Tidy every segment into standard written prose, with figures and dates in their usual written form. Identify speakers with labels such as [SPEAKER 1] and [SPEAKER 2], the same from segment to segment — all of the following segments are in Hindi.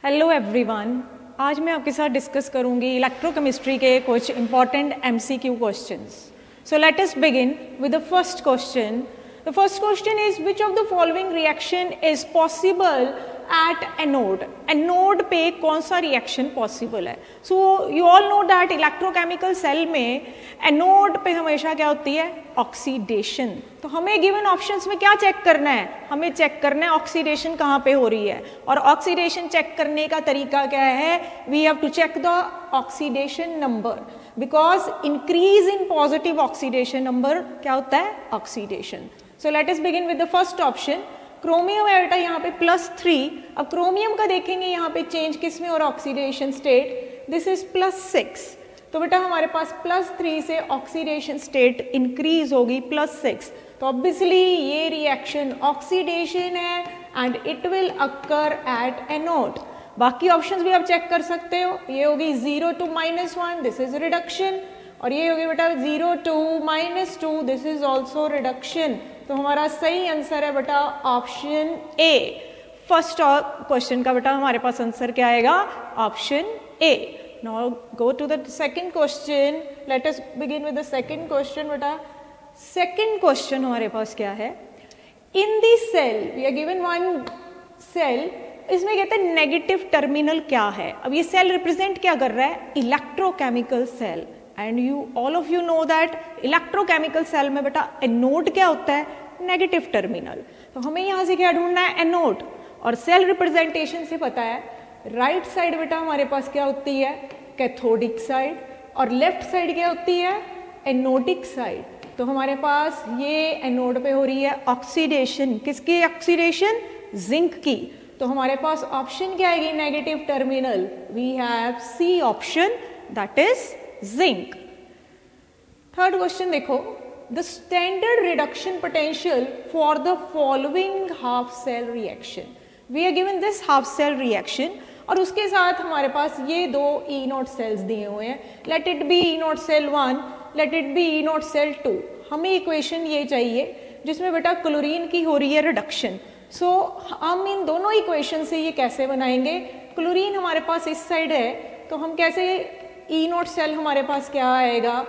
[SPEAKER 1] हेलो एवरीवन, आज मैं आपके साथ डिस्कस करूंगी इलेक्ट्रोकेमिस्ट्री के कुछ important MCQ questions. So let us begin with the first question. The first question is which of the following reaction is possible at anode. Anode पे कौन सा रिएक्शन पॉसिबल है? So you all know that electrochemical cell में एनोड पे हमेशा क्या होती है? ऑक्सीडेशन. तो हमें गिवन ऑप्शंस में क्या चेक करना है? हमें चेक करना है ऑक्सीडेशन कहाँ पे हो रही है. और ऑक्सीडेशन चेक करने का तरीका क्या है? We have to check the oxidation number, because increase in positive oxidation number क्या होता है? Oxidation. So let us begin with the first option. Chromium है बेटा यहाँ पे +3. अब क्रोमियम का देखेंगे यहाँ पे चेंज किस में और ऑक्सीडेशन स्टेट. This is +6. तो बेटा हमारे पास +3 से ऑक्सीडेशन स्टेट इंक्रीज होगी +6. तो ऑब्वियसली ये रिएक्शन ऑक्सीडेशन है and it will occur at anode. बाकी ऑप्शंस भी आप चेक कर सकते हो. ये होगी 0 to -1, दिस इज रिडक्शन. और ये होगी बेटा 0 to -2, this is also reduction. तो हमारा सही आंसर है बेटा ऑप्शन ए. फर्स्ट क्वेश्चन का बेटा हमारे पास आंसर क्या आएगा? Option A. Now go to the second question. Let us begin with the second question. बेटा सेकंड क्वेश्चन हमारे पास क्या है? In this cell we are given one cell. इसमें कहते हैं नेगेटिव टर्मिनल क्या है. अब ये सेल रिप्रेजेंट क्या कर रहा है? Electrochemical cell. And you all of you know that electrochemical cell में बेटा एनोड क्या होता है? Negative terminal. तो हमें यहाँ से क्या ढूंढना है? एनोड. और सेल रिप्रेजेंटेशन से पता है राइट साइड बेटा हमारे पास क्या होती है? Cathodic side. और लेफ्ट साइड क्या होती है? Anodic side. तो हमारे पास ये एनोड पे हो रही है ऑक्सीडेशन. किसकी ऑक्सीडेशन? जिंक की. तो हमारे पास ऑप्शन क्या आएगी? Negative terminal. We have C option, that is zinc. Third question देखो. The standard reduction potential for the following half cell reaction. We are given this half cell reaction और उसके साथ हमारे पास ये दो E0 सेल्स दिए हुए हैं. Let it be E0 cell 1, let it be E0 cell 2. हमें इक्वेशन ये चाहिए जिसमें बेटा क्लोरीन की हो रही है रिडक्शन. सो हम इन दोनों इक्वेशन से ये कैसे बनाएंगे? क्लोरीन हमारे पास इस साइड है तो हम कैसे E0 सेल हमारे पास क्या आएगा?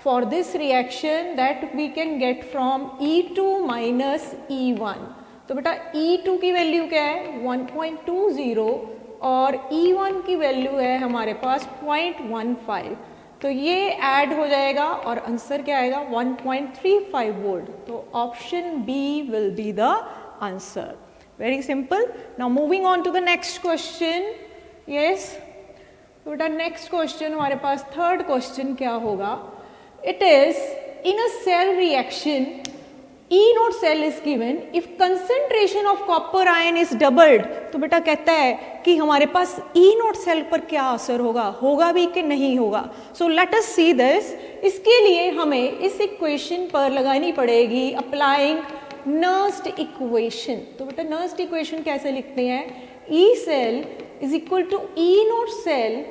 [SPEAKER 1] For this reaction that we can get from E2 minus E1. तो बेटा E2 की वैल्यू क्या है? 1.20 और E1 की वैल्यू है हमारे पास 0.15. तो ये ऐड हो जाएगा और आंसर क्या आएगा? 1.35 volt. So option B will be the answer. Very simple. Now moving on to the next question. Yes, तो बेटा नेक्स्ट क्वेश्चन हमारे पास थर्ड क्वेश्चन क्या होगा? It is in a cell reaction E0 cell is given if concentration of copper ion is doubled. तो बेटा कहता है कि हमारे पास E0 सेल पर क्या असर होगा? होगा भी कि नहीं होगा? सो लेट अस सी दिस. इसके लिए हमें इस इक्वेशन पर लगानी पड़ेगी अप्लाइंग नर्स्ड इक्वेशन. तो बेटा नर्स्ड इक्वेशन कैसे लिखते हैं? E cell is equal to E0 cell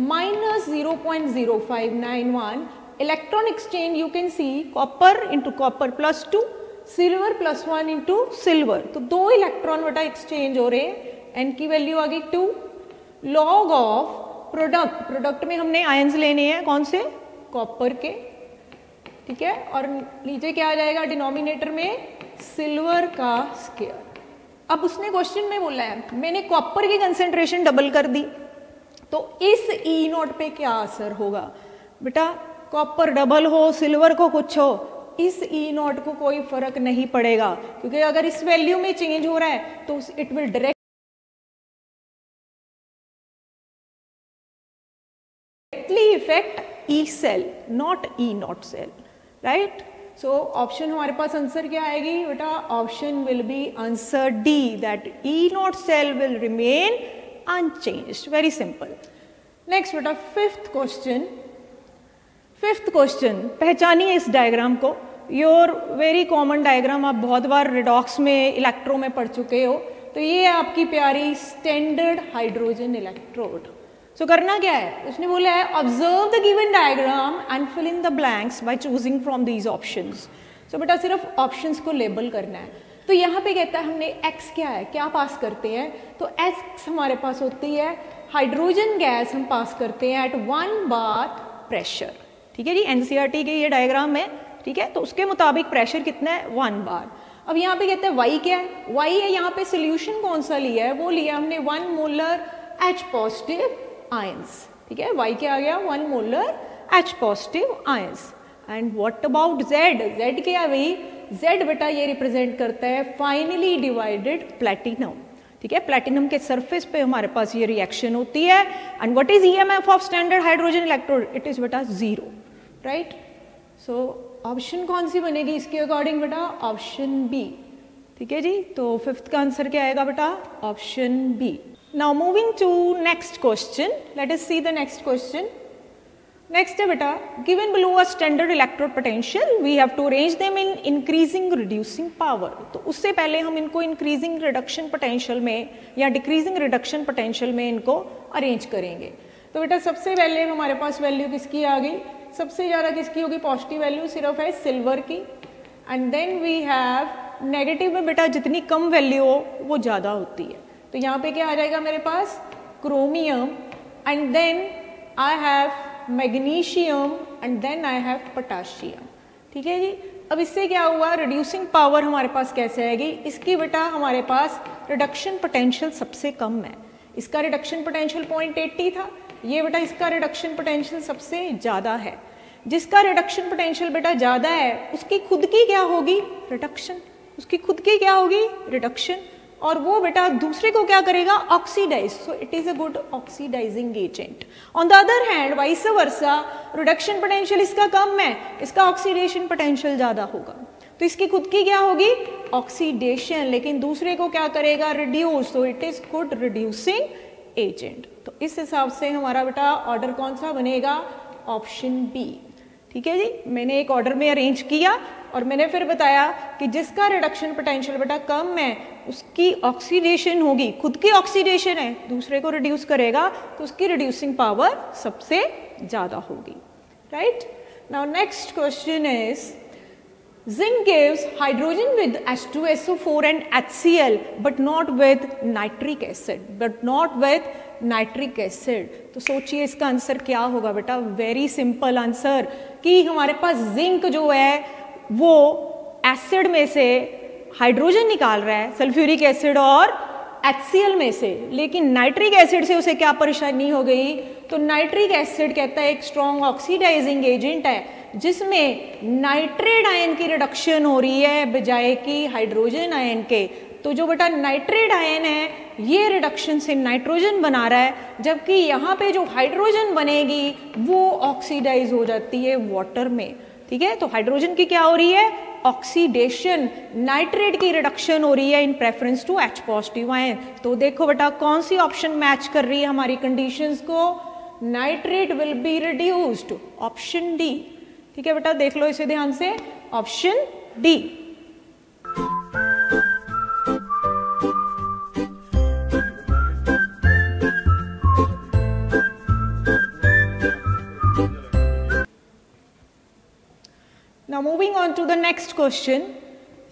[SPEAKER 1] minus 0.0591. Electron exchange you can see copper into copper +2, silver +1 into silver. तो 2 इलेक्ट्रॉन बेटा एक्सचेंज हो रहे हैं. एन की वैल्यू आ गई 2. Log of product. प्रोडक्ट में हमने आयंस लेने हैं. कौन से? कॉपर के. ठीक है. और नीचे क्या आ जाएगा? डिनोमिनेटर में सिल्वर का स्क्वायर. अब उसने क्वेश्चन में बोला है मैंने कॉपर की कंसेंट्रेशन डबल कर दी तो इस E0 पे क्या असर होगा? बेटा कॉपर डबल हो, सिल्वर को कुछ हो, इस E0 को कोई फर्क नहीं पड़ेगा क्योंकि अगर इस वैल्यू में चेंज हो रहा है तो it will directly effect E cell, not E0 cell. Right. So option हमारे पास आंसर क्या आएगी बेटा? Option will be answer D, that E0 cell will remain unchanged. Very simple. Next बेटा फिफ्थ क्वेश्चन. फिफ्थ क्वेश्चन पहचानिए इस डायग्राम को. योर वेरी कॉमन डायग्राम, आप बहुत बार रिडॉक्स में इलेक्ट्रो में पढ़ चुके हो. तो ये आपकी प्यारी स्टैंडर्ड हाइड्रोजन इलेक्ट्रोड. सो करना क्या है? उसने बोला है observe the given diagram and fill in the blanks by choosing from these options. So बेटा सिर्फ ऑप्शंस को लेबल करना है. तो यहाँ पे कहता है हमने x क्या है, क्या पास करते हैं, तो x हमारे पास होती है हाइड्रोजन गैस हम पास करते हैं एट 1 बार प्रेशर। ठीक है जी, एनसीईआरटी के ये डायग्राम है, ठीक है, तो उसके मुताबिक प्रेशर कितना है 1 बार। अब यहाँ पे कहते हैं y क्या है, y है यहाँ पे सोल्यूशन कौन सा लिया है, वो लिया हमने 1 मोलर H पॉजिटिव आयंस। ठीक है, y क्या आ गया 1 molar H positive ions. And what about Z, Z क्या है भाई, Z बेटा ये रिप्रेजेंट करता है फाइनली डिवाइडेड प्लेटिनम। ठीक है, प्लेटिनम के सरफेस पे हमारे पास ये रिएक्शन होती है। And what is EMF of standard hydrogen electrode, it is बेटा 0, राइट। सो ऑप्शन कौन सी बनेगी इसके अकॉर्डिंग बेटा, ऑप्शन बी। ठीक है जी, तो फिफ्थ का आंसर क्या आएगा बेटा, option B. Now moving to next question, let us see the next question. Next है बेटा, given below a standard electrode potential we have to arrange them in increasing reducing power. तो उससे पहले हम इनको इंक्रीजिंग रिडक्शन पोटेंशियल में या डिक्रीजिंग रिडक्शन पोटेंशियल में इनको अरेंज करेंगे। तो बेटा सबसे पहले हमारे पास वैल्यू किसकी आ गई, सबसे ज़्यादा किसकी होगी, पॉजिटिव वैल्यू सिर्फ है सिल्वर की। And then we have negative में बेटा जितनी कम वैल्यू हो वो ज़्यादा होती है। तो यहाँ पे क्या आ जाएगा मेरे पास, chromium, and then I have magnesium, and then I have potassium. ठीक है जी, अब इससे क्या हुआ, रिड्यूसिंग पावर हमारे पास कैसे आएगी, इसकी बेटा हमारे पास रिडक्शन पोटेंशियल सबसे कम है। इसका रिडक्शन पोटेंशियल 0.80 था, ये बेटा इसका रिडक्शन पोटेंशियल सबसे ज़्यादा है। जिसका रिडक्शन पोटेंशियल बेटा ज़्यादा है उसकी खुद की क्या होगी, रिडक्शन, उसकी खुद की क्या होगी, रिडक्शन, और वो बेटा दूसरे को क्या करेगा, oxidise. So it is a good oxidising agent. On the other hand vice versa, reduction potential इसका कम है, इसका ऑक्सीडेशन पोटेंशियल ज्यादा होगा, तो इसकी खुद की क्या होगी, ऑक्सीडेशन, लेकिन दूसरे को क्या करेगा, reduce. So it is good reducing agent. तो इस हिसाब से हमारा बेटा ऑर्डर कौन सा बनेगा, ऑप्शन बी। ठीक है जी, मैंने एक ऑर्डर में अरेंज किया और मैंने फिर बताया कि जिसका रिडक्शन पोटेंशियल बेटा कम है उसकी ऑक्सीडेशन होगी, खुद की ऑक्सीडेशन है, दूसरे को रिड्यूस करेगा तो उसकी रिड्यूसिंग पावर सबसे ज्यादा होगी, right. Now next question is, zinc gives hydrogen with H2SO4 and HCl but not with nitric acid, तो सोचिए इसका आंसर क्या होगा बेटा, वेरी सिंपल आंसर कि हमारे पास जिंक जो है वो एसिड में से हाइड्रोजन निकाल रहा है, सल्फ्यूरिक एसिड और HCl में से, लेकिन नाइट्रिक एसिड से उसे क्या परेशानी हो गई, तो नाइट्रिक एसिड कहता है एक स्ट्रॉन्ग ऑक्सीडाइजिंग एजेंट है जिसमें नाइट्रेट आयन की रिडक्शन हो रही है बजाय कि हाइड्रोजन आयन के। तो जो बेटा नाइट्रेट आयन है ये रिडक्शन से नाइट्रोजन बना रहा है, जबकि यहाँ पे जो हाइड्रोजन बनेगी वो ऑक्सीडाइज हो जाती है वाटर में। ठीक है, तो हाइड्रोजन की क्या हो रही है, ऑक्सीडेशन, नाइट्रेट की रिडक्शन हो रही है in preference to H positive ion. तो देखो बेटा कौन सी ऑप्शन मैच कर रही है हमारी कंडीशंस को, nitrate will be reduced, option D. ठीक है बेटा, देख लो इसे ध्यान से, option D. Now moving on to the next question,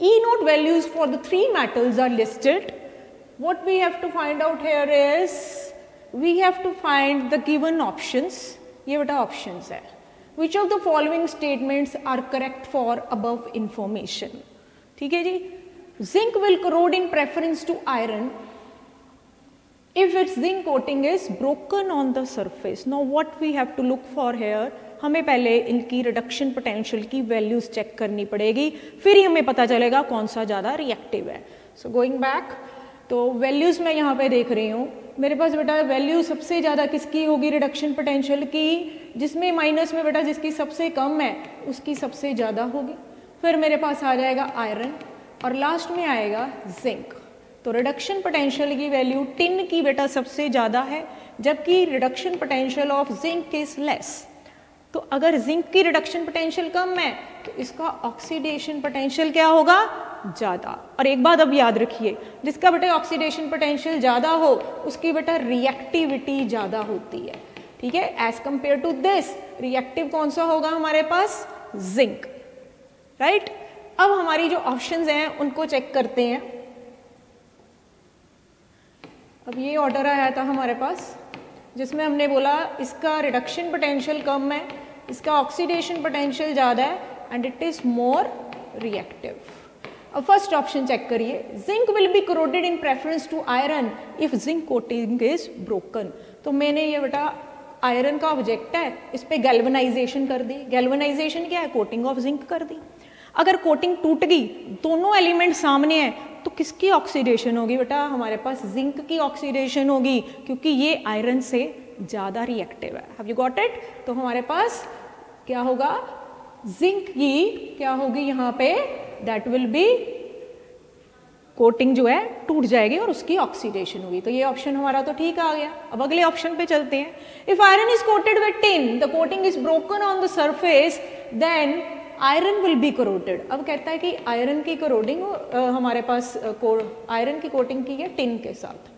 [SPEAKER 1] E naught values for the three metals are listed. What we have to find out here is we have to find the given options. ये बेटा options है. Which of the following statements are correct for above information? ठीक है जी, zinc will corrode in preference to iron if its zinc coating is broken on the surface. Now what we have to look for here, हमें पहले इनकी रिडक्शन पोटेंशियल की वैल्यूज चेक करनी पड़ेगी, फिर ही हमें पता चलेगा कौन सा ज़्यादा रिएक्टिव है। सो गोइंग बैक, तो वैल्यूज मैं यहाँ पे देख रही हूँ, मेरे पास बेटा वैल्यू सबसे ज़्यादा किसकी होगी रिडक्शन पोटेंशियल की, जिसमें माइनस में बेटा जिसकी सबसे कम है उसकी सबसे ज़्यादा होगी, फिर मेरे पास आ जाएगा आयरन और लास्ट में आएगा जिंक। तो रिडक्शन पोटेंशियल की वैल्यू टिन की बेटा सबसे ज़्यादा है, जबकि reduction potential of zinc is less. तो अगर जिंक की रिडक्शन पोटेंशियल कम है तो इसका ऑक्सीडेशन पोटेंशियल क्या होगा, ज़्यादा। और एक बात अब याद रखिए, जिसका बेटा ऑक्सीडेशन पोटेंशियल ज़्यादा हो उसकी बेटा रिएक्टिविटी ज़्यादा होती है। ठीक है, as compare to this reactive कौन सा होगा हमारे पास, जिंक, राइट। अब हमारी जो ऑप्शंस हैं उनको चेक करते हैं। अब ये ऑर्डर आया था हमारे पास जिसमें हमने बोला इसका रिडक्शन पोटेंशियल कम है, इसका ऑक्सीडेशन पोटेंशियल ज़्यादा है and it is more reactive. अब फर्स्ट ऑप्शन चेक करिए, zinc will be corroded in preference to iron if zinc coating is broken. तो मैंने ये बेटा आयरन का ऑब्जेक्ट है, इस पे गैल्वेनाइजेशन कर दी। गैल्वेनाइजेशन क्या है? कोटिंग ऑफ जिंक कर दी। अगर कोटिंग टूट गई, दोनों एलिमेंट सामने हैं, तो किसकी ऑक्सीडेशन होगी बेटा? हमारे पास जिंक की ऑक्सीडेशन होगी क्योंकि ये आयरन से ज़्यादा रिएक्टिव है। Have you got it? तो हमारे पास क्या होगा? जिंक की क्या होगी यहाँ पे? दैट विल बी कोटिंग जो है टूट जाएगी और उसकी ऑक्सीडेशन होगी। तो ये ऑप्शन हमारा तो ठीक आ गया। अब अगले ऑप्शन पे चलते हैं। If iron is coated with tin, the coating is broken on the surface, then iron will be corroded. अब कहता है कि आयरन की करोडिंग हमारे पास आयरन की कोटिंग की है टिन के साथ,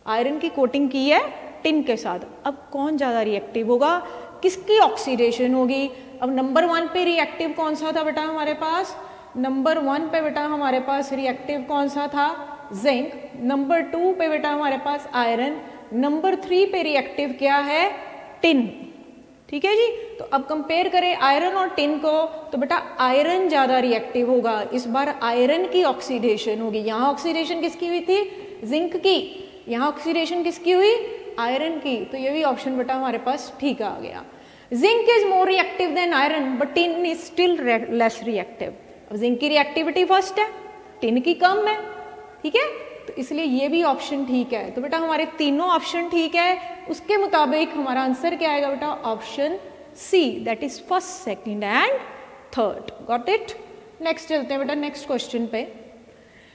[SPEAKER 1] आयरन की कोटिंग की है टिन के साथ। अब कौन ज़्यादा रिएक्टिव होगा? किसकी ऑक्सीडेशन होगी? अब नंबर 1 पे रिएक्टिव कौन सा था बेटा हमारे पास? नंबर 1 पे बेटा हमारे पास रिएक्टिव कौन सा था? जिंक। नंबर 2 पे बेटा हमारे पास आयरन। नंबर 3 पे रिएक्टिव क्या है? टिन। ठीक है जी। तो अब कंपेयर करें आयरन और टिन को, तो बेटा आयरन ज़्यादा रिएक्टिव होगा। इस बार आयरन की ऑक्सीडेशन होगी। यहाँ ऑक्सीडेशन किसकी हुई थी? जिंक की। यहाँ ऑक्सीडेशन किसकी हुई? आयरन की। तो ये भी ऑप्शन बेटा हमारे पास ठीक आ गया। Zinc is more reactive than iron but tin is still less reactive. अब जिंक की रिएक्टिविटी फर्स्ट है, टिन की कम है। ठीक है, तो इसलिए ये भी ऑप्शन ठीक है। तो बेटा हमारे तीनों ऑप्शन ठीक है। उसके मुताबिक हमारा आंसर क्या आएगा बेटा? Option C, that is first, second and third. Got it? Next चलते हैं बेटा नेक्स्ट क्वेश्चन पे।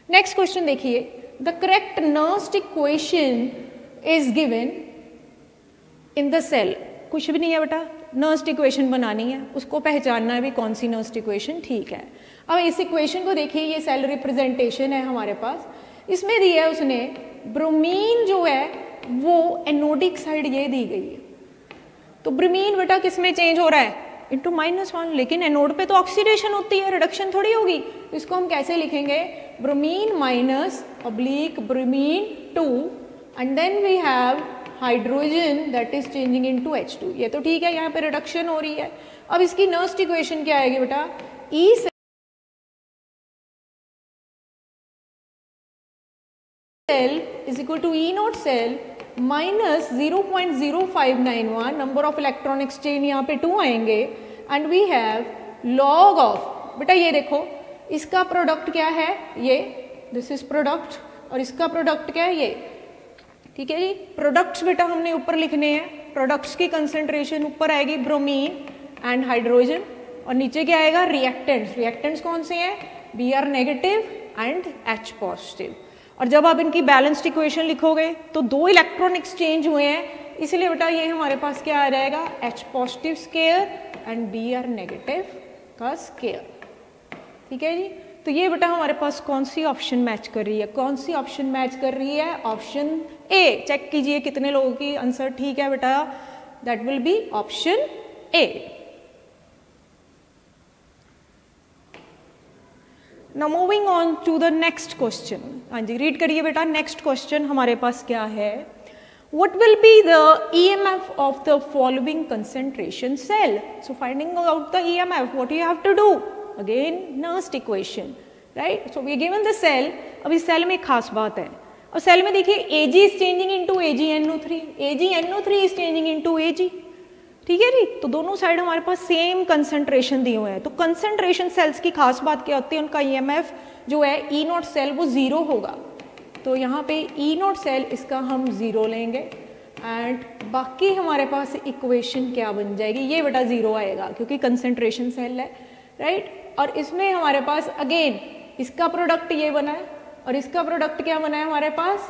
[SPEAKER 1] नेक्स्ट क्वेश्चन देखिए, the correct Nernst equation is given in the cell. कुछ भी नहीं है बेटा, नर्स्ट इक्वेशन बनानी है, उसको पहचानना है भी कौन सी नर्स्ट इक्वेशन ठीक है। अब इस इक्वेशन को देखिए, ये सेल रिप्रेजेंटेशन है हमारे पास। इसमें दिया है उसने ब्रोमीन जो है वो एनोडिक साइड ये दी गई है। तो ब्रोमीन बेटा किस में चेंज हो रहा है? इंटू -1। लेकिन एनोड पे तो ऑक्सीडेशन होती है, रिडक्शन थोड़ी होगी। तो इसको हम कैसे लिखेंगे? Bromine minus oblique bromine 2 and then we have hydrogen that is changing into H2। ये तो ठीक है, यहाँ पे रिडक्शन हो रही है। अब इसकी नर्स्ट इक्वेशन क्या आएगी बेटा? E cell is equal to E naught cell minus 0.0591, number of electron exchange यहाँ पे 2 आएंगे and we have log of, बेटा ये देखो इसका प्रोडक्ट क्या है? ये दिस इज प्रोडक्ट और इसका प्रोडक्ट क्या है? ये। ठीक है जी। प्रोडक्ट्स बेटा हमने ऊपर लिखने हैं। प्रोडक्ट्स की कंसेंट्रेशन ऊपर आएगी ब्रोमीन एंड हाइड्रोजन और नीचे क्या आएगा? रिएक्टेंट्स। रिएक्टेंट्स कौन से हैं? Br negative and H positive. और जब आप इनकी बैलेंस्ड इक्वेशन लिखोगे तो 2 इलेक्ट्रॉन एक्सचेंज हुए हैं, इसलिए बेटा ये हमारे पास क्या आ जाएगा? H positive square and Br negative का स्केयर। ठीक है जी। तो ये बेटा हमारे पास कौन सी ऑप्शन मैच कर रही है? कौन सी ऑप्शन मैच कर रही है? Option A. चेक कीजिए कितने लोगों की आंसर ठीक है बेटा? That will be option A. Now moving on to the next question. हाँ जी, रीड करिए बेटा। नेक्स्ट क्वेश्चन हमारे पास क्या है? What will be the EMF of the following concentration cell? So finding out the EMF, what you have to do? Again, Nernst equation, right? So we are given the cell. अब इस सेल में एक खास बात है। और सेल में देखिए Ag is changing into AgNO3, AgNO3 is changing into Ag। ठीक है जी। तो दोनों साइड हमारे पास सेम कंसंट्रेशन दिए हुए हैं। तो कंसंट्रेशन सेल्स की खास बात क्या होती है? उनका ईएमएफ जो है E नॉट सेल वो 0 होगा। तो यहाँ पे E नॉट सेल इसका हम 0 लेंगे एंड बाकी हमारे पास इक्वेशन क्या बन जाएगी? ये बेटा 0 आएगा क्योंकि कंसंट्रेशन सेल है, राइट। और इसमें हमारे पास अगेन इसका प्रोडक्ट ये बना है और इसका प्रोडक्ट क्या बना है हमारे पास?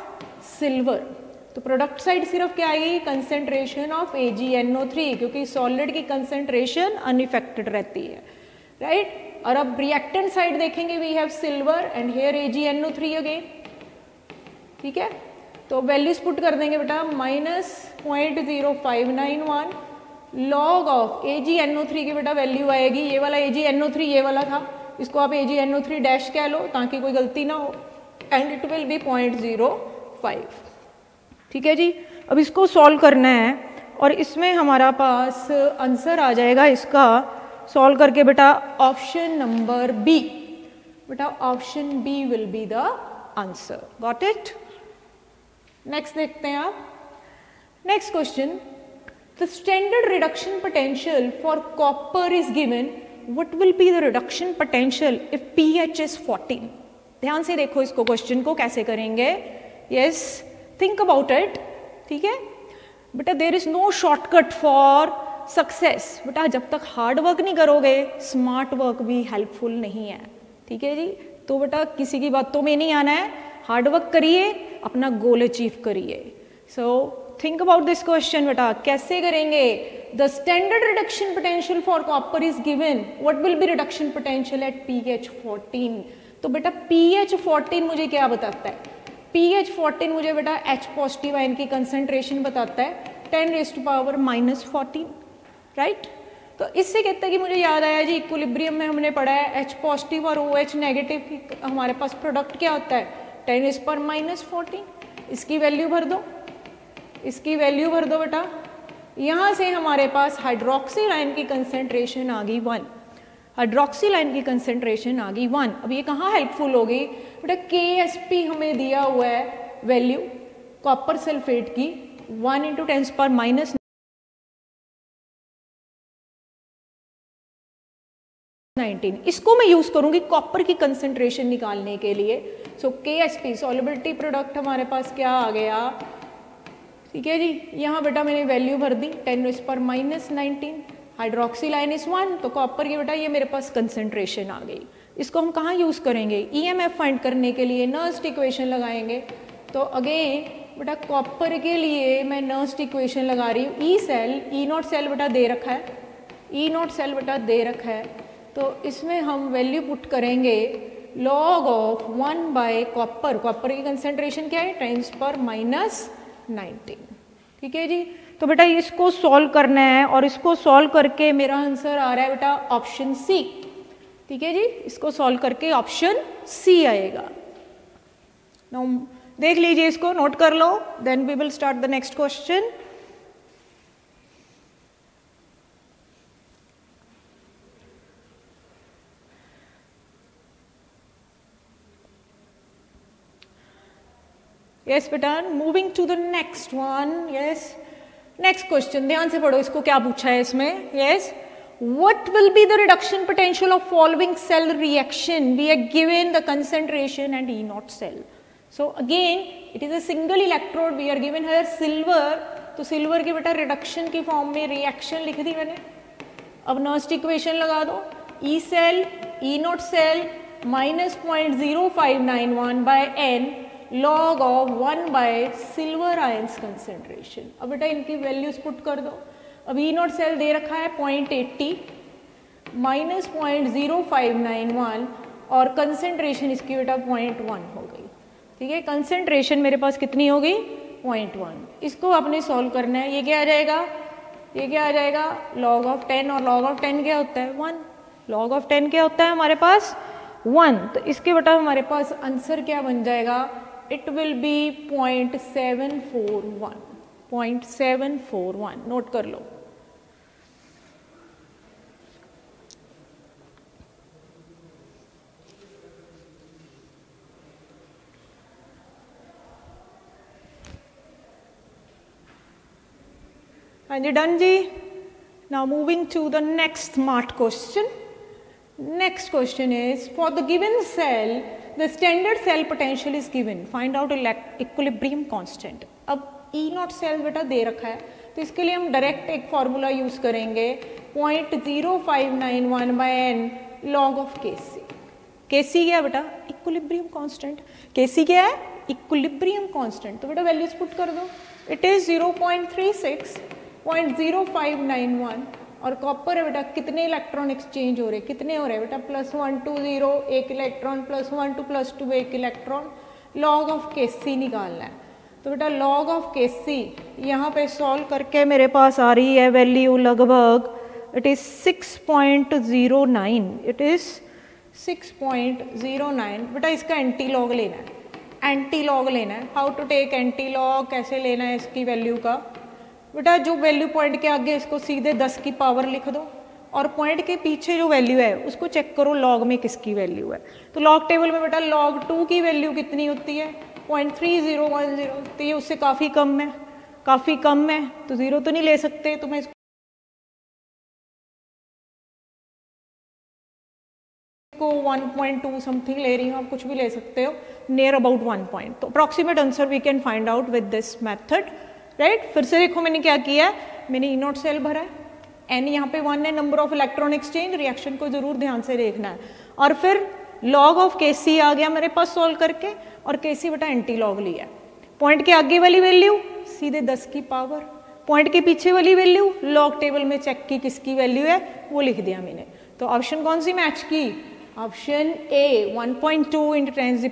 [SPEAKER 1] सिल्वर। तो प्रोडक्ट साइड सिर्फ क्या आएगी? कंसेंट्रेशन ऑफ AgNO3, क्योंकि सॉलिड की कंसेंट्रेशन अनइफेक्टेड रहती है, राइट। और अब रिएक्टेंट साइड देखेंगे, we have silver and here AgNO3 again. ठीक है, तो वैल्यूज पुट कर देंगे बेटा। -0.0591 लॉग ऑफ AgNO3 की बेटा वैल्यू आएगी, ये वाला AgNO3 ये वाला था, इसको आप AgNO3 डैश कह लो ताकि कोई गलती ना हो, एंड इट विल बी 0.05। ठीक है जी, अब इसको सॉल्व करना है और इसमें हमारा पास आंसर आ जाएगा इसका सॉल्व करके बेटा ऑप्शन नंबर बी, बेटा option B will be the answer. Got it? Next देखते हैं आप। Next question, the standard reduction potential for copper is given, what will be the reduction potential if pH is 14? ध्यान से देखो इसको, क्वेश्चन को कैसे करेंगे। Yes, think about it. ठीक है बेटा, there is no shortcut for success. बेटा जब तक हार्ड वर्क नहीं करोगे स्मार्ट वर्क भी हेल्पफुल नहीं है। ठीक है जी, तो बेटा किसी की बातों में नहीं आना है, हार्ड वर्क करिए, अपना गोल अचीव करिए। So think about this question बेटा, कैसे करेंगे। The standard reduction potential for copper is given, what will be reduction potential at pH 14? तो बेटा pH 14 मुझे क्या बताता है, pH 14 मुझे बेटा H पॉजिटिव आयन की कंसेंट्रेशन बताता है 10⁻⁻14, राइट। तो इससे कहता है कि मुझे याद आया जी इक्विलिब्रियम में हमने पढ़ा है H पॉजिटिव और OH नेगेटिव की हमारे पास प्रोडक्ट क्या होता है 10⁻14। इसकी वैल्यू भर दो, इसकी वैल्यू भर दो बेटा। यहाँ से हमारे पास हाइड्रोक्सिल आयन की कंसेंट्रेशन आ गई 1, हाइड्रोक्सिल आयन की कंसेंट्रेशन आ गई 1। अब ये कहाँ हेल्पफुल होगी बेटा, KSP हमें दिया हुआ है वैल्यू कॉपर सल्फेट की 1 × 10⁻⁻19, इसको मैं यूज करूंगी कॉपर की कंसेंट्रेशन निकालने के लिए। सो KSP सॉल्युबिलिटी प्रोडक्ट हमारे पास क्या आ गया। ठीक है जी, यहाँ बेटा मैंने वैल्यू भर दी 10⁻⁻19, हाइड्रोक्सिल आयन इज 1, तो कॉपर की बेटा ये मेरे पास कंसेंट्रेशन आ गई। इसको हम कहाँ यूज करेंगे, EMF फाइंड करने के लिए नर्स्ट इक्वेशन लगाएंगे। तो अगेन बेटा कॉपर के लिए मैं नर्स्ट इक्वेशन लगा रही हूँ, E सेल, E0 सेल बेटा दे रखा है, E0 सेल बेटा दे रखा है। तो इसमें हम वैल्यू पुट करेंगे log of 1 bye copper, copper की कंसेंट्रेशन क्या है 10⁻⁻19। ठीक है जी, तो बेटा इसको सॉल्व करना है और इसको सॉल्व करके मेरा आंसर आ रहा है बेटा ऑप्शन सी। ठीक है जी, इसको सॉल्व करके ऑप्शन सी आएगा। नाउ देख लीजिए, इसको नोट कर लो, then we will start the next question. Yes बेटा, moving to the next one. Yes, next question ध्यान से पढ़ो, इसको क्या पूछा है इसमें। Yes, what will be the reduction potential of following cell reaction? We are given the concentration and E0 cell. So again it is a single electrode, we are given here silver, तो सिल्वर की बेटा रिडक्शन की फॉर्म में रिएक्शन लिख दी मैंने। अब नर्स्ट इक्वेशन लगा दो, E cell E0 cell -0.0591 by n log of 1 by silver ions concentration. अब बेटा इनकी वैल्यूज पुट कर दो। अब E0 सेल दे रखा है 0.80 -0.0591 और कंसेंट्रेशन इसकी बेटा 0.1 हो गई। ठीक है, कंसेंट्रेशन मेरे पास कितनी हो गई 0.1। इसको आपने सॉल्व करना है। ये क्या आ जाएगा, ये क्या आ जाएगा log ऑफ 10, और log ऑफ 10 क्या होता है 1, log ऑफ 10 क्या होता है हमारे पास 1। तो इसके बेटा हमारे पास आंसर क्या बन जाएगा, इट विल बी 0.741, 0.741 नोट कर लो। हाँ जी, डन जी। Now moving to the next smart question. Next question is for the given cell the standard cell potential is given, find out equilibrium constant. अब E0 सेल बेटा दे रखा है, तो इसके लिए हम डायरेक्ट एक फॉर्मूला यूज करेंगे 0.0591 by n log of Kc। Kc क्या है बेटा इक्विलिब्रियम कांस्टेंट, Kc क्या है इक्विलिब्रियम कांस्टेंट। तो बेटा वैल्यूज पुट कर दो, इट इज 0.36, 0.0591 और कॉपर है बेटा कितने इलेक्ट्रॉन एक्सचेंज हो रहे, कितने हो रहे बेटा +1 2 0 एक इलेक्ट्रॉन, +1 2 +2 एक इलेक्ट्रॉन। लॉग ऑफ Kc निकालना है, तो बेटा लॉग ऑफ Kc यहाँ पे सॉल्व करके मेरे पास आ रही है वैल्यू लगभग इट इज 6.09, इट इज 6.09। बेटा इसका एंटी लॉग लेना है, एंटी लॉग लेना है। How to take anti log, कैसे लेना है इसकी वैल्यू का? बेटा जो वैल्यू पॉइंट के आगे इसको सीधे 10 की पावर लिख दो, और पॉइंट के पीछे जो वैल्यू है उसको चेक करो लॉग में किसकी वैल्यू है। तो लॉग टेबल में बेटा log 2 की वैल्यू कितनी होती है? 0.3010। तो ये उससे काफ़ी कम है, काफ़ी कम है, तो 0 तो नहीं ले सकते। तो मैं इसको 1.2 समथिंग ले रही हूँ, आप कुछ भी ले सकते हो, नियर अबाउट 1 पॉइंट। तो approximate answer we can find out with this method, right. फिर से देखो मैंने क्या किया है, मैंने ई नॉट सेल भरा है, एन यहाँ पे 1 है, number of electron exchange, reaction को जरूर ध्यान से देखना है। और फिर लॉग ऑफ केसी आ गया मेरे पास सॉल्व करके, और केसी बेटा एंटी लॉग लिया। पॉइंट के आगे वाली वैल्यू सीधे 10 की पावर, पॉइंट के पीछे वाली वैल्यू लॉग टेबल में चेक की किसकी वैल्यू है, वो लिख दिया मैंने। तो ऑप्शन कौन सी मैच की? Option A 1.2 into 10⁶।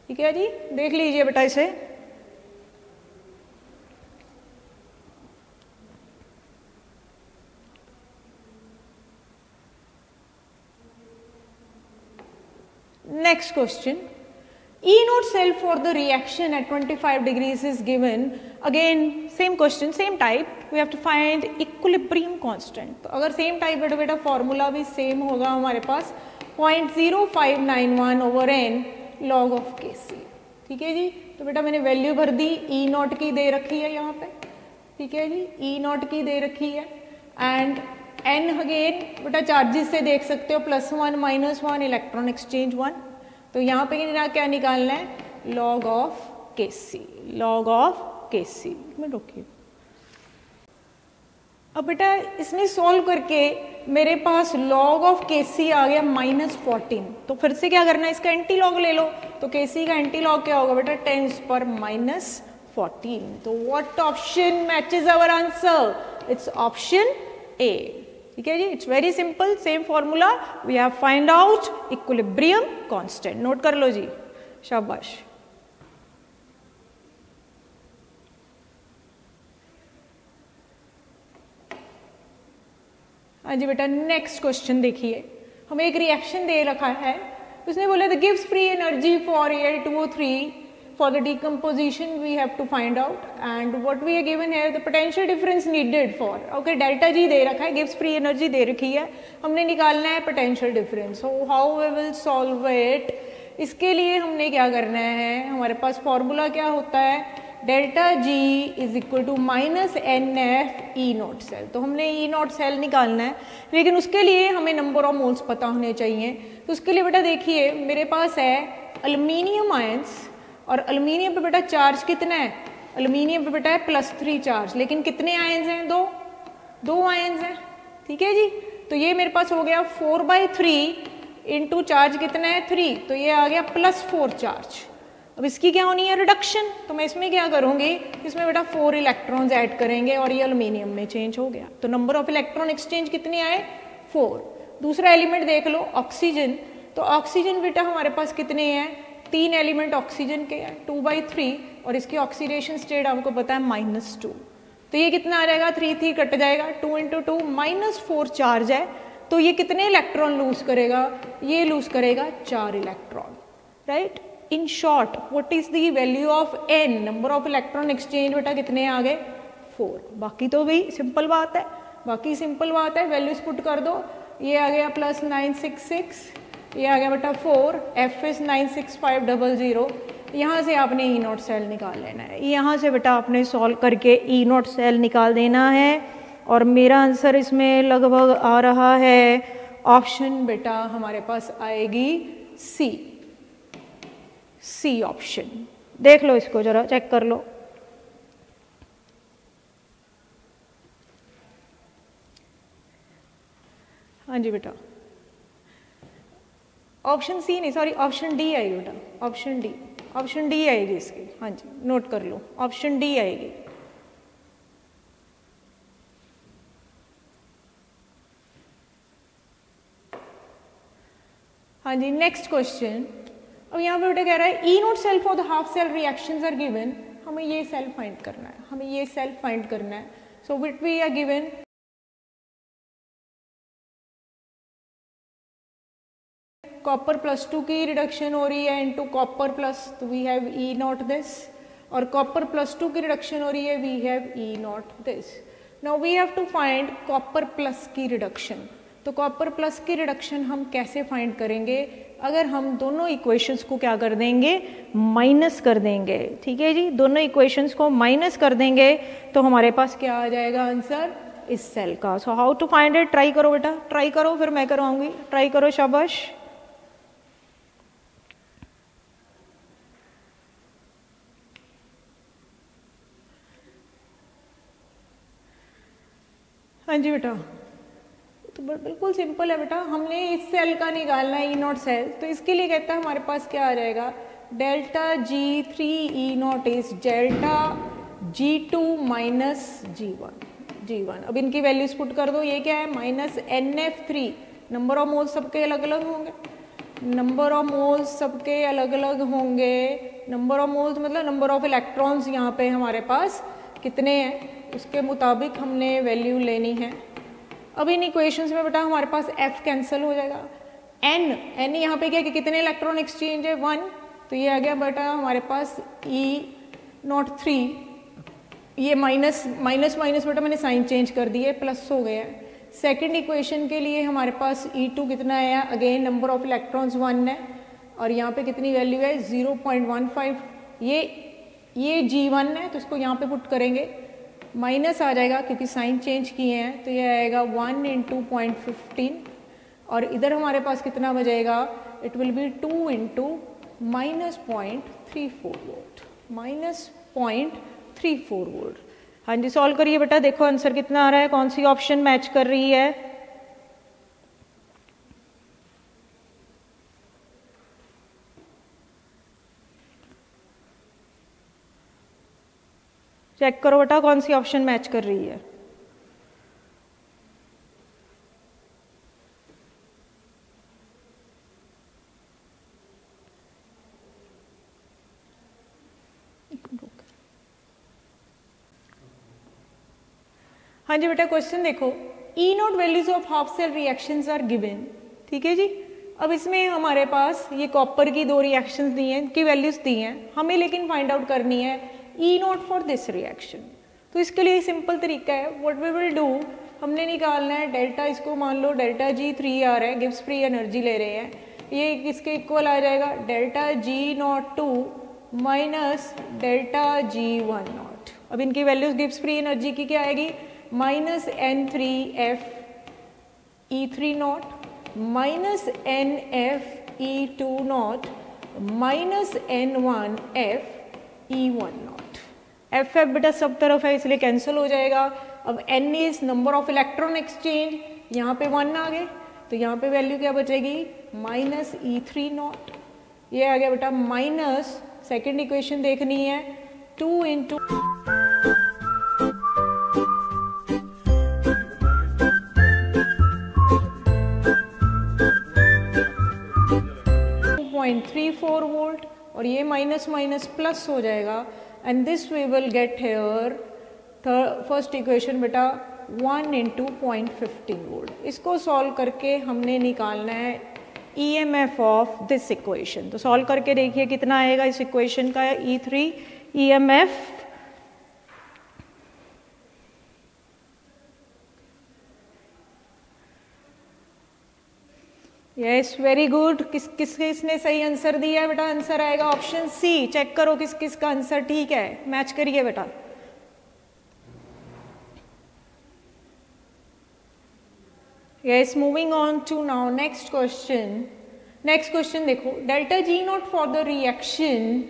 [SPEAKER 1] ठीक है जी, देख लीजिए बेटा इसे। Next question, E naught cell for the reaction at 25 degrees is given. Again same question, same type, we have to find equilibrium constant. तो अगर सेम टाइप है तो बेटा फॉर्मूला भी सेम होगा हमारे पास, 0.0591 over n log of Kc। ठीक है जी, तो बेटा मैंने वैल्यू भर दी, E नॉट की दे रखी है यहाँ पे, ठीक है जी, E नॉट की दे रखी है, एंड n अगेन बेटा चार्जेस से देख सकते हो, +1 -1, इलेक्ट्रॉन एक्सचेंज 1। तो यहाँ पे क्या निकालना है? log of Kc, log of Kc में रोकिए। अब बेटा इसमें सॉल्व करके मेरे पास log of Kc आ गया -14। तो फिर से क्या करना है, इसका एंटी लॉग ले लो। तो Kc का एंटी लॉग क्या होगा बेटा? 10⁻⁻14। तो what option matches our answer? It's option A. ठीक है जी, it's very simple, same formula, we have find out equilibrium constant. Note कर लो जी, शाबाश। हाँ जी बेटा, नेक्स्ट क्वेश्चन देखिए, हमें एक रिएक्शन दे रखा है, उसने बोला the gives free energy for Al2O3 for the decomposition we have to find out, and what we are given here the potential difference needed for, okay, delta G दे रखा है, gives free energy दे रखी है, हमने निकालना है potential difference। so how we will solve it? इसके लिए हमने क्या करना है, हमारे पास फॉर्मूला क्या होता है, delta G is equal to -NF E naught cell. तो हमने E नॉट सेल निकालना है, लेकिन उसके लिए हमें नंबर ऑफ मोल्स पता होने चाहिए। तो उसके लिए बेटा देखिए मेरे पास है एल्यूमिनियम आयंस, और एल्यूमिनियम पे बेटा चार्ज कितना है, एल्यूमिनियम पे बेटा है +3 चार्ज, लेकिन कितने आयंस हैं? दो आयंस हैं। ठीक है जी, तो ये मेरे पास हो गया 4/3 इंटू चार्ज कितना है 3, तो ये आ गया +4 चार्ज। अब इसकी क्या होनी है, रिडक्शन। तो मैं इसमें क्या करूंगी, इसमें बेटा 4 इलेक्ट्रॉन्स ऐड करेंगे और ये एल्यूमिनियम में चेंज हो गया। तो नंबर ऑफ इलेक्ट्रॉन एक्सचेंज कितने आए? 4। दूसरा एलिमेंट देख लो, ऑक्सीजन। तो ऑक्सीजन बेटा हमारे पास कितने हैं, 3 एलिमेंट ऑक्सीजन के हैं, 2/3, और इसकी ऑक्सीडेशन स्टेट आपको पता है -2। तो ये कितना आ जाएगा, 3 कट जाएगा, 2 × 2 -4 चार्ज है। तो ये कितने इलेक्ट्रॉन लूज करेगा, ये लूज करेगा 4 electron, right. In short what is the value of n, number of electron exchange बेटा कितने आ गए, 4। बाकी तो भाई सिंपल बात है, बाकी सिंपल बात है, वैल्यूज पुट कर दो, ये आ गया +966, ये आ गया बेटा 4, F इज 96500। यहाँ से आपने E नॉट सेल निकाल लेना है, यहाँ से बेटा आपने सॉल्व करके E नॉट सेल निकाल देना है, और मेरा आंसर इसमें लगभग आ रहा है ऑप्शन बेटा हमारे पास आएगी सी ऑप्शन। देख लो इसको जरा, चेक कर लो। हाँ जी बेटा, ऑप्शन सी नहीं, सॉरी ऑप्शन डी आएगी बेटा, ऑप्शन डी आएगी इसकी। हाँ जी, नोट कर लो, ऑप्शन डी आएगी। हाँ जी, नेक्स्ट क्वेश्चन। अब यहाँ पे बेटा कह रहा है E not cell for the half cell reactions are given, हमें ये सेल फाइंड करना है, हमें ये सेल फाइंड करना है। So with we are given copper +2 की रिडक्शन हो रही है इनटू कॉपर प्लस, तो we have E naught this, और कॉपर +2 की रिडक्शन हो रही है, we have E naught this. Now we have to find copper plus की रिडक्शन. तो कॉपर प्लस की रिडक्शन हम कैसे फाइंड करेंगे? अगर हम दोनों इक्वेशंस को क्या कर देंगे, माइनस कर देंगे. ठीक है जी, दोनों इक्वेशंस को माइनस कर देंगे तो हमारे पास क्या आ जाएगा आंसर इस सेल का. So how to find it? Try करो बेटा, ट्राई करो, फिर मैं करवाऊंगी. ट्राई करो, शाबाश. हाँ जी बेटा, तो बिल्कुल सिंपल है बेटा. हमने इस सेल का निकालना है ई नॉट सेल, तो इसके लिए कहता है हमारे पास क्या आ जाएगा, delta G3 E not is delta G2 minus G1. अब इनकी वैल्यूज पुट कर दो. ये क्या है, -NF3. नंबर ऑफ मोल्स सबके अलग अलग होंगे, नंबर ऑफ मोल्स सबके अलग अलग होंगे. नंबर ऑफ मोल्स मतलब नंबर ऑफ इलेक्ट्रॉन्स यहाँ पे हमारे पास कितने हैं, उसके मुताबिक हमने वैल्यू लेनी है. अब इन इक्वेशंस में बेटा हमारे पास F कैंसिल हो जाएगा. N यहाँ पे क्या कि कितने इलेक्ट्रॉन एक्सचेंज है, 1. तो ये आ गया बेटा हमारे पास E03. ये माइनस बेटा मैंने साइन चेंज कर दिए, प्लस हो गया. सेकंड इक्वेशन के लिए हमारे पास E2 कितना आया, अगेन नंबर ऑफ इलेक्ट्रॉन्स 1 है, और यहाँ पे कितनी वैल्यू है 0.15. ये G1 है, तो इसको यहाँ पे पुट करेंगे, माइनस आ जाएगा क्योंकि साइन चेंज किए हैं, तो ये आएगा 1 × 0.15. और इधर हमारे पास कितना बचेगा, it will B 2 × -0.34 volt, -0.34 volt. हाँ जी, सॉल्व करिए बेटा, देखो आंसर कितना आ रहा है, कौन सी ऑप्शन मैच कर रही है. चेक करो बेटा कौन सी ऑप्शन मैच कर रही है. हाँ जी बेटा, क्वेश्चन देखो, E not values of half cell reactions are given. ठीक है जी. अब इसमें हमारे पास ये कॉपर की 2 रिएक्शंस दी हैं, की वैल्यूज दी हैं, हमें लेकिन फाइंड आउट करनी है E not for this reaction. तो इसके लिए सिंपल तरीका है, व्हाट वी विल डू, हमने निकालना है डेल्टा, इसको मान लो डेल्टा G3 आ रहा है, गिब्स फ्री एनर्जी ले रहे हैं, ये किसके इक्वल आ जाएगा, delta G02 minus delta G10. अब इनकी वैल्यूज गिब्स फ्री एनर्जी की क्या आएगी, -N3F E3 -NF E2 -N1F E1. F बेटा सब तरफ है इसलिए कैंसिल हो जाएगा. अब N is number of electron exchange, यहाँ पे 1 आ गए, तो यहाँ पे वैल्यू क्या बचेगी, -E3. ये आ गया बेटा माइनस, सेकेंड इक्वेशन देखनी है, 2 × 2.34 वोल्ट, और ये माइनस माइनस प्लस हो जाएगा, and this we will get here first equation बेटा 1 × 0.15 वोल्ट. इसको सॉल्व करके हमने निकालना है EMF ऑफ दिस इक्वेशन. तो सॉल्व करके देखिए कितना आएगा इस इक्वेशन का E3 EMF. Yes, very good. किसने सही आंसर दिया है बेटा, आंसर आएगा ऑप्शन सी. चेक करो किस किस का आंसर ठीक है, मैच करिए बेटा. Yes, moving on to now next question. Next question देखो, delta G0 for the reaction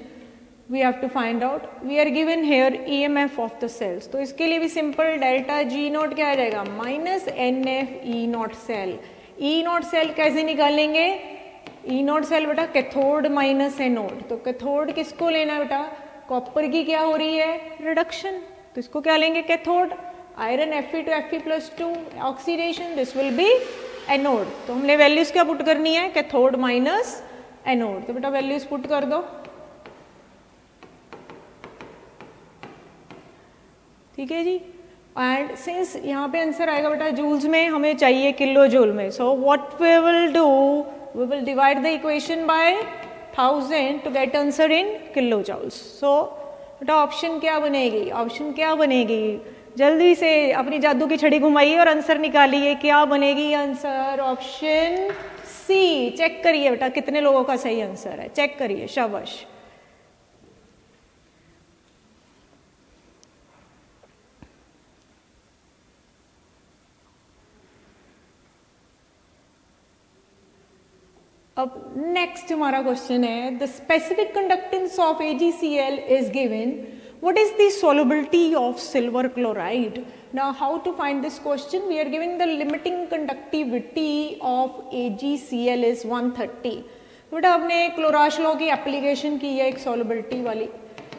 [SPEAKER 1] we have to find out, we are given here EMF of the cells. तो इसके लिए भी सिंपल, डेल्टा G0 क्या आ जाएगा, -NF E0 cell. E0 cell कैसे निकालेंगे, E0 सेल बेटा कैथोड माइनस एनोड. तो कैथोड किसको लेना है बेटा, कॉपर की क्या हो रही है, रिडक्शन, तो इसको क्या लेंगे, cathode. Iron Fe to Fe+2 oxidation, this will B anode. तो हमने वैल्यूज क्या पुट करनी है, कैथोड माइनस एनोड. तो बेटा वैल्यूज पुट कर दो. ठीक है जी. एंड सिंस यहाँ पे आंसर आएगा बेटा जूल्स में, हमें चाहिए किलो जूल में. So what we will do, we will divide the equation by 1000 to get answer in kilojoules. So बेटा ऑप्शन क्या बनेगी, ऑप्शन क्या बनेगी, जल्दी से अपनी जादू की छड़ी घुमाइए और आंसर निकालिए, क्या बनेगी आंसर, ऑप्शन सी. चेक करिए बेटा कितने लोगों का सही आंसर है, चेक करिए, शाबाश. अब नेक्स्ट हमारा क्वेश्चन है, the specific conductance of AgCl is given, what is the solubility of silver chloride? Now how to find this question, we are giving the limiting conductivity of AgCl is 130. बेटा आपने क्लोराश लॉ की एप्लीकेशन की है, एक solubility वाली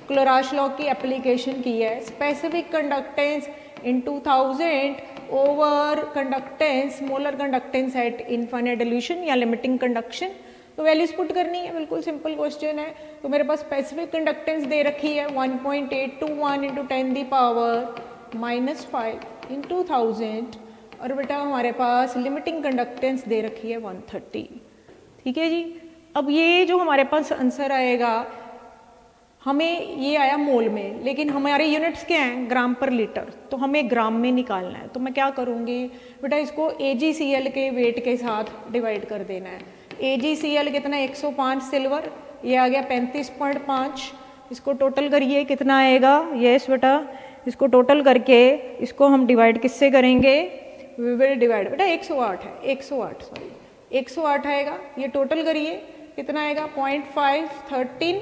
[SPEAKER 1] क्लोराश लॉ की एप्लीकेशन की है, specific conductance in 2000 over conductance, molar conductance at infinite dilution या लिमिटिंग कंडक्शन. तो वैल्यूज पुट करनी है, बिल्कुल सिंपल क्वेश्चन है. तो मेरे पास स्पेसिफिक कंडक्टेंस दे रखी है 1.821 इंटू 10 दी पावर -5 इन 2000 और बेटा हमारे पास लिमिटिंग कंडक्टेंस दे रखी है 130. ठीक है जी. अब ये जो हमारे पास आंसर आएगा, हमें ये आया मोल में, लेकिन हमारे यूनिट्स क्या हैं, ग्राम पर लीटर, तो हमें ग्राम में निकालना है. तो मैं क्या करूँगी बेटा, इसको AgCl के वेट के साथ डिवाइड कर देना है. AgCl कितना 105 सिल्वर, ये आ गया 35.5. इसको टोटल करिए कितना आएगा, यस बेटा इसको टोटल करके इसको हम डिवाइड किससे करेंगे, वी विल डिवाइड बेटा 108 है, 108 सॉरी 108 आएगा. ये टोटल करिए कितना आएगा 0.513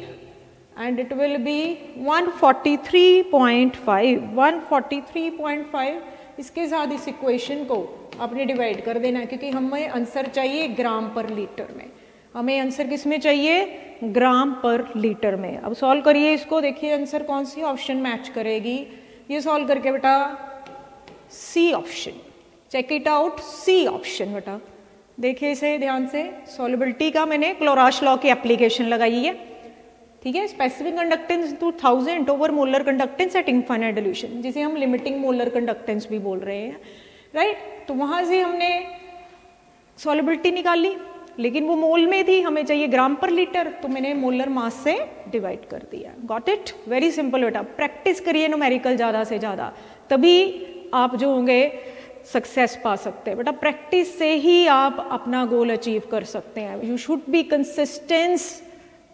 [SPEAKER 1] and it will be 143.5. 143.5 इसके साथ इस इक्वेशन को आपने डिवाइड कर देना है, क्योंकि हमें आंसर चाहिए ग्राम पर लीटर में. हमें आंसर किस में चाहिए, ग्राम पर लीटर में. अब सॉल्व करिए इसको, देखिए आंसर कौन सी ऑप्शन मैच करेगी. ये सॉल्व करके बेटा C option, check it out, C option बेटा देखिए इसे ध्यान से. सॉल्युबिलिटी का मैंने क्लोराश लॉ की एप्लीकेशन लगाई है. ठीक है, specific conductance 2000 over molar conductance at infinite dilution, जिसे हम लिमिटिंग मोलर कंडक्टेंस भी बोल रहे हैं, राइट. तो वहां से हमने सॉल्युबिलिटी निकाली, लेकिन वो मोल में थी, हमें चाहिए ग्राम पर लीटर, तो मैंने मोलर मास से डिवाइड कर दिया. गॉट इट, वेरी सिंपल बेटा. प्रैक्टिस करिए न्यूमेरिकल ज़्यादा से ज़्यादा, तभी आप जो होंगे सक्सेस पा सकते हैं बेटा. प्रैक्टिस से ही आप अपना गोल अचीव कर सकते हैं. यू शुड बी कंसिस्टेंस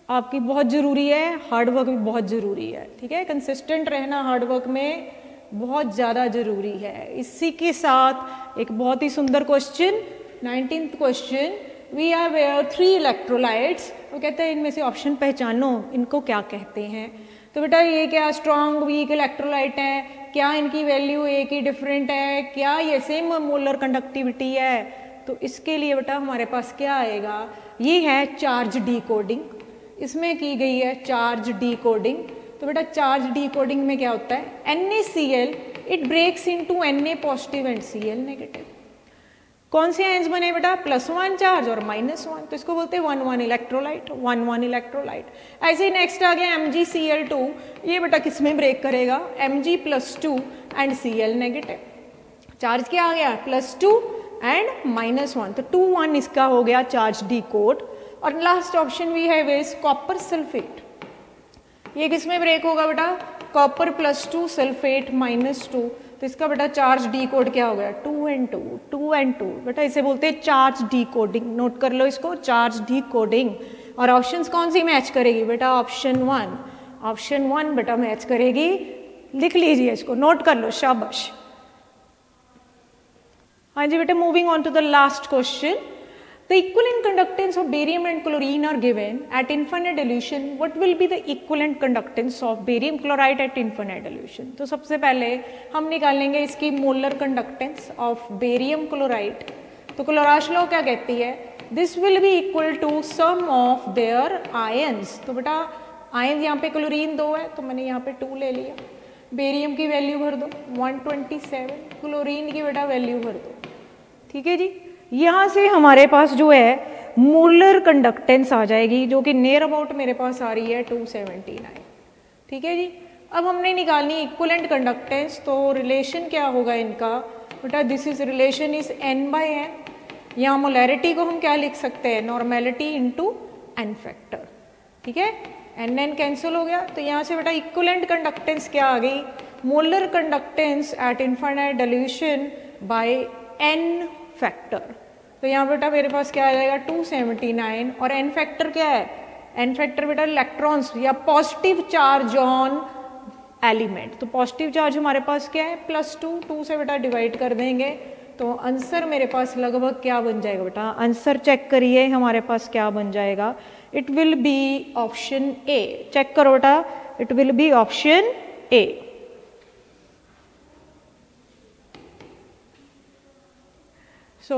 [SPEAKER 1] आपकी बहुत ज़रूरी है, हार्डवर्क भी बहुत ज़रूरी है. ठीक है, कंसिस्टेंट रहना हार्डवर्क में बहुत ज़्यादा ज़रूरी है. इसी के साथ एक बहुत ही सुंदर question, 19th question, we are where 3 electrolytes. वो कहते हैं इनमें से ऑप्शन पहचानो, इनको क्या कहते हैं. तो बेटा ये क्या स्ट्रॉन्ग वीक इलेक्ट्रोलाइट है, क्या इनकी वैल्यू एक ही डिफरेंट है, क्या ये सेम मोलर कंडक्टिविटी है. तो इसके लिए बेटा हमारे पास क्या आएगा, ये है चार्ज डीकोडिंग. इसमें की गई है चार्ज डीकोडिंग. तो बेटा चार्ज डीकोडिंग में क्या होता है, NaCl it breaks into Na positive and Cl negative. कौन से आयंस बने बेटा, +1 चार्ज और -1, तो इसको बोलते हैं 1,1 इलेक्ट्रोलाइट, 1,1 इलेक्ट्रोलाइट. ऐसे ही नेक्स्ट आ गया MgCl2, ये बेटा किस में ब्रेक करेगा, Mg+2 and Cl negative. Charge क्या आ गया, +2 एंड -1, तो 2,1 इसका हो गया चार्ज डीकोड. और last option we have is copper sulphate. ये किस में ब्रेक होगा बेटा, कॉपर +2 सल्फेट -2, तो इसका बेटा चार्ज डीकोड क्या हो गया, 2 and 2, 2 and 2. बेटा इसे बोलते हैं चार्ज डीकोडिंग. नोट कर लो इसको, चार्ज डीकोडिंग. और ऑप्शंस कौन सी मैच करेगी बेटा, ऑप्शन 1, ऑप्शन 1 बेटा मैच करेगी. लिख लीजिए इसको, नोट कर लो, शाबाश. हाँ जी बेटा, moving on to the last question. The equivalent conductance of barium and chlorine are given at infinite dilution. What will be the equivalent conductance of barium chloride at infinite dilution? तो सबसे पहले हम निकालेंगे इसकी molar conductance of barium chloride. तो क्लोराश लॉ क्या कहती है, this will be equal to sum of their ions. तो बेटा आयंस यहाँ पे क्लोरीन 2 है, तो मैंने यहाँ पे 2 ले लिया. बेरियम की वैल्यू भर दो 127, क्लोरीन की बेटा वैल्यू भर दो. ठीक है जी. यहाँ से हमारे पास जो है मोलर कंडक्टेंस आ जाएगी, जो कि नियर अबाउट मेरे पास आ रही है 279. ठीक है जी. अब हमने निकालनी इक्विवेलेंट कंडक्टेंस, तो रिलेशन क्या होगा इनका बेटा, this is relation is n/n. यहाँ मोलैरिटी को हम क्या लिख सकते हैं, नॉर्मेलिटी इंटू एन फैक्टर, ठीक है, एन एन कैंसिल हो गया, तो यहाँ से बेटा इक्विवेलेंट कंडक्टेंस क्या आ गई, molar conductance at infinite dilution by n factor. तो यहाँ बेटा मेरे पास क्या आ जाएगा 279, और एन फैक्टर क्या है, एन फैक्टर बेटा इलेक्ट्रॉन्स या पॉजिटिव चार्ज ऑन एलिमेंट, तो पॉजिटिव चार्ज हमारे पास क्या है +2, 2 से बेटा डिवाइड कर देंगे, तो आंसर मेरे पास लगभग क्या बन जाएगा बेटा, आंसर चेक करिए हमारे पास क्या बन जाएगा, it will be option A, check करो बेटा, it will be option A. So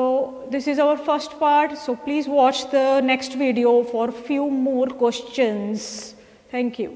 [SPEAKER 1] this is our first part, so please watch the next video for few more questions. Thank you.